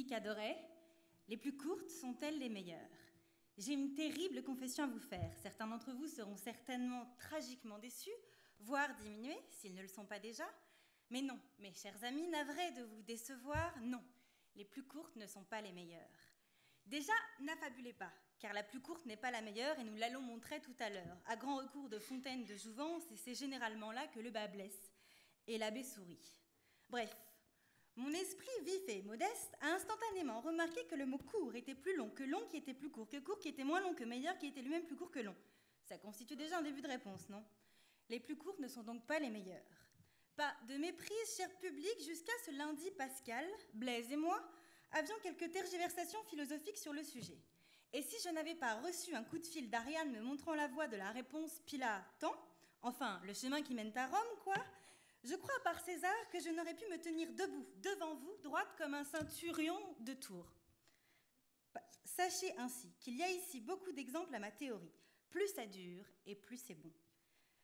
public adorait, les plus courtes sont-elles les meilleures? J'ai une terrible confession à vous faire. Certains d'entre vous seront certainement tragiquement déçus, voire diminués, s'ils ne le sont pas déjà. Mais non, mes chers amis, navrés de vous décevoir, non. Les plus courtes ne sont pas les meilleures. Déjà, n'affabulez pas, car la plus courte n'est pas la meilleure et nous l'allons montrer tout à l'heure. À grand recours de fontaines de jouvence, et c'est généralement là que le bas blesse. Et l'abbé sourit. Bref, mon esprit vif et modeste a instantanément remarqué que le mot court était plus long que long qui était plus court, que court qui était moins long que meilleur qui était lui-même plus court que long. Ça constitue déjà un début de réponse, non? Les plus courtes ne sont donc pas les meilleures. Pas de méprise, cher public, jusqu'à ce lundi Pascal, Blaise et moi avions quelques tergiversations philosophiques sur le sujet. Et si je n'avais pas reçu un coup de fil d'Ariane me montrant la voie de la réponse Pila temps, enfin le chemin qui mène à Rome, quoi, je crois par César que je n'aurais pu me tenir debout, devant vous, droite comme un centurion de Tours. Sachez ainsi qu'il y a ici beaucoup d'exemples à ma théorie. Plus ça dure et plus c'est bon.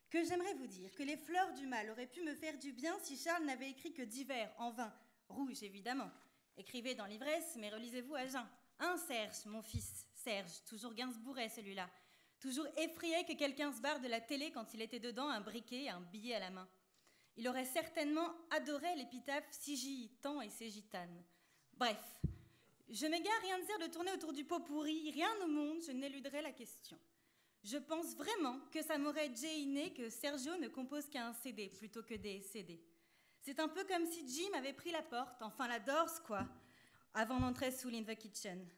Que j'aimerais vous dire que les fleurs du mal auraient pu me faire du bien si Charles n'avait écrit que divers, en vain, rouge évidemment. Écrivez dans l'ivresse, mais relisez-vous à jeun. Hein, Serge, mon fils, Serge, toujours gainsbourget celui-là. Toujours effrayé que quelqu'un se barre de la télé quand il était dedans, un briquet et un billet à la main. Il aurait certainement adoré l'épitaphe Sigi, tant et ses gitanes. Bref, je m'égare, rien ne sert de tourner autour du pot pourri, rien au monde, je n'éluderai la question. Je pense vraiment que ça m'aurait gêné que Sergio ne compose qu'un CD plutôt que des CD. C'est un peu comme si Jim avait pris la porte, enfin la Doors quoi, avant d'entrer sous In the Kitchen.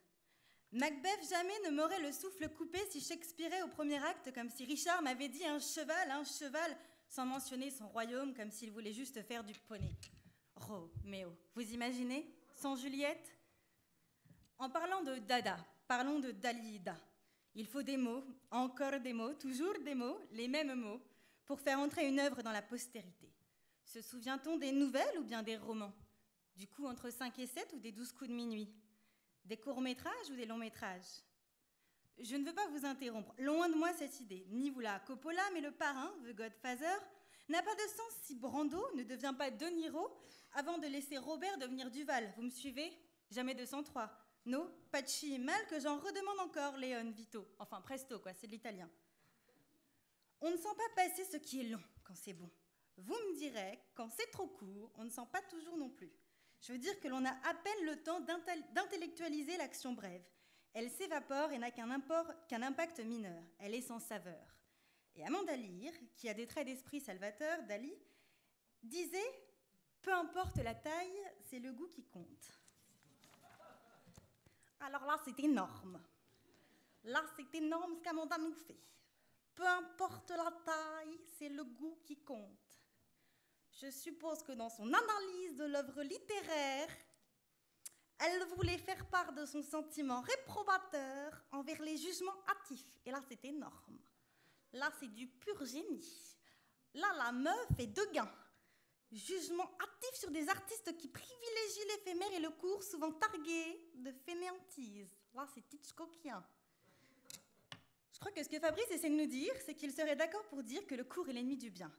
Macbeth jamais ne m'aurait le souffle coupé si Shakespeare au premier acte, comme si Richard m'avait dit un cheval, sans mentionner son royaume, comme s'il voulait juste faire du poney. Roméo, vous imaginez, sans Juliette? En parlant de Dada, parlons de Dalida. Il faut des mots, encore des mots, toujours des mots, les mêmes mots, pour faire entrer une œuvre dans la postérité. Se souvient-on des nouvelles ou bien des romans? Du coup, entre 5 et 7 ou des 12 coups de minuit? Des courts-métrages ou des longs-métrages? Je ne veux pas vous interrompre, loin de moi cette idée. Ni vous la Coppola, mais le parrain, The Godfather, n'a pas de sens si Brando ne devient pas De Niro avant de laisser Robert devenir Duval. Vous me suivez? Jamais 203. No, Pacci, mal que j'en redemande encore, Léon, Vito. Enfin, presto, quoi, c'est de l'italien. On ne sent pas passer ce qui est long quand c'est bon. Vous me direz, quand c'est trop court, on ne sent pas toujours non plus. Je veux dire que l'on a à peine le temps d'intellectualiser l'action brève. Elle s'évapore et n'a qu'un impact mineur. Elle est sans saveur. Et Amanda Lear, qui a des traits d'esprit salvateurs, Dali, disait « Peu importe la taille, c'est le goût qui compte ». Alors là, c'est énorme. Là, c'est énorme ce qu'Amanda nous fait. Peu importe la taille, c'est le goût qui compte. Je suppose que dans son analyse de l'œuvre littéraire, elle voulait faire part de son sentiment réprobateur envers les jugements hâtifs. Et là, c'est énorme. Là, c'est du pur génie. Là, la meuf est de gain. Jugement hâtif sur des artistes qui privilégient l'éphémère et le court, souvent targués de fainéantise. Là, c'est Hitchcockien. Je crois que ce que Fabrice essaie de nous dire, c'est qu'il serait d'accord pour dire que le court est l'ennemi du bien.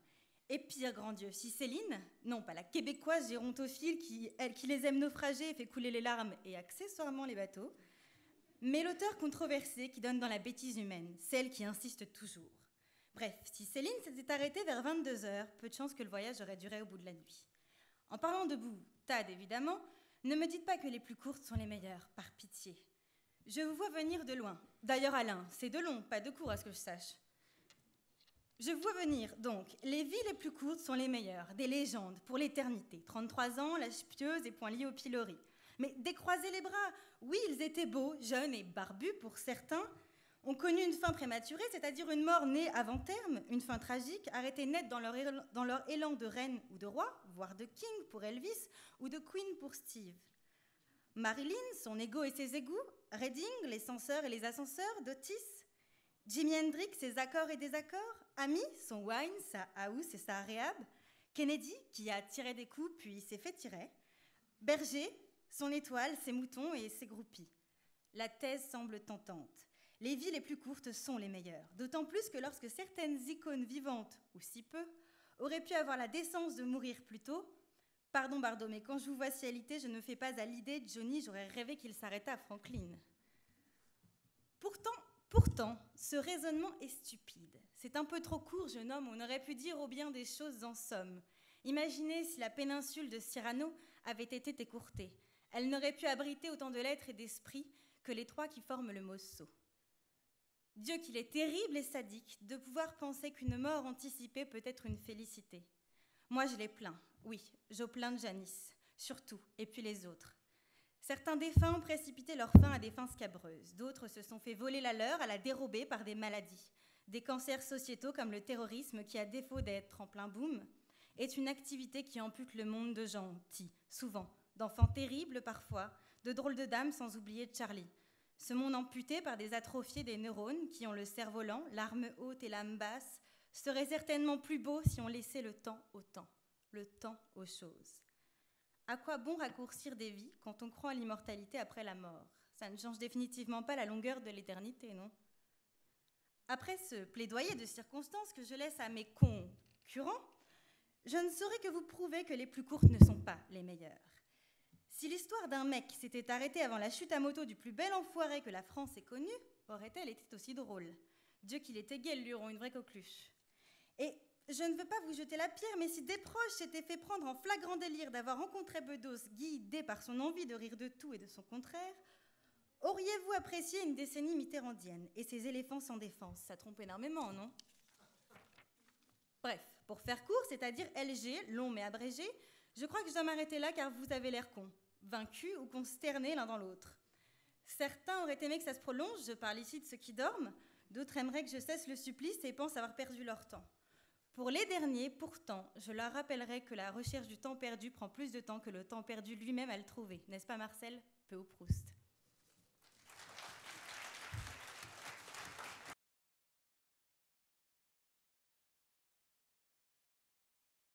Et pire, grand Dieu, si Céline, non pas la québécoise gérontophile qui les aime naufrager et fait couler les larmes et accessoirement les bateaux, mais l'auteur controversé qui donne dans la bêtise humaine, celle qui insiste toujours. Bref, si Céline s'était arrêtée vers 22h, peu de chance que le voyage aurait duré au bout de la nuit. En parlant de boutade, évidemment, ne me dites pas que les plus courtes sont les meilleures, par pitié. Je vous vois venir de loin. D'ailleurs, Alain, c'est de long, pas de court à ce que je sache. Je vois venir, donc, les vies les plus courtes sont les meilleures, des légendes, pour l'éternité. 33 ans, l'âge pieuse et point lié au pilori. Mais décroisez les bras. Oui, ils étaient beaux, jeunes et barbus pour certains, ont connu une fin prématurée, c'est-à-dire une mort née avant terme, une fin tragique, arrêtée net dans leur élan de reine ou de roi, voire de king pour Elvis, ou de queen pour Steve. Marilyn, son ego et ses égouts, Redding, les censeurs et les ascenseurs, d'Otis, Jimi Hendrix, ses accords et désaccords, Amy, son wine, sa house et sa rehab, Kennedy, qui a tiré des coups puis s'est fait tirer, Berger, son étoile, ses moutons et ses groupies. La thèse semble tentante. Les vies les plus courtes sont les meilleures, d'autant plus que lorsque certaines icônes vivantes, ou si peu, auraient pu avoir la décence de mourir plus tôt, Pardon, Bardot, mais quand je vous vois si alité, je ne me fais pas à l'idée de Johnny, j'aurais rêvé qu'il s'arrêtât à Franklin. Pourtant, ce raisonnement est stupide. C'est un peu trop court, jeune homme, on aurait pu dire au bien des choses en somme. Imaginez si la péninsule de Cyrano avait été écourtée. Elle n'aurait pu abriter autant de lettres et d'esprits que les trois qui forment le mot sot. Dieu qu'il est terrible et sadique de pouvoir penser qu'une mort anticipée peut être une félicité. Moi je les plains, oui, je plains de Janice, surtout, et puis les autres. Certains défunts ont précipité leur fin à des fins scabreuses, d'autres se sont fait voler la leur à la dérobée par des maladies. Des cancers sociétaux comme le terrorisme qui, à défaut d'être en plein boom, est une activité qui ampute le monde de gentils, souvent, d'enfants terribles parfois, de drôles de dames sans oublier Charlie. Ce monde amputé par des atrophiés des neurones qui ont le cerveau lent, l'arme haute et l'âme basse, serait certainement plus beau si on laissait le temps au temps, le temps aux choses. À quoi bon raccourcir des vies quand on croit à l'immortalité après la mort? Ça ne change définitivement pas la longueur de l'éternité, non? Après ce plaidoyer de circonstances que je laisse à mes concurrents, je ne saurais que vous prouver que les plus courtes ne sont pas les meilleures. Si l'histoire d'un mec s'était arrêtée avant la chute à moto du plus bel enfoiré que la France ait connu, aurait-elle été aussi drôle? Dieu qu'il était gai, le luron, une vraie coqueluche. Et je ne veux pas vous jeter la pierre, mais si des proches s'étaient fait prendre en flagrant délire d'avoir rencontré Bedos, guidé par son envie de rire de tout et de son contraire, auriez-vous apprécié une décennie mitterrandienne et ses éléphants sans défense? Ça trompe énormément, non? Bref, pour faire court, c'est-à-dire LG, long mais abrégé, je crois que je dois m'arrêter là car vous avez l'air con, vaincus ou consternés l'un dans l'autre. Certains auraient aimé que ça se prolonge, je parle ici de ceux qui dorment, d'autres aimeraient que je cesse le supplice et pensent avoir perdu leur temps. Pour les derniers, pourtant, je leur rappellerai que la recherche du temps perdu prend plus de temps que le temps perdu lui-même à le trouver. N'est-ce pas Marcel? Peu ou Proust.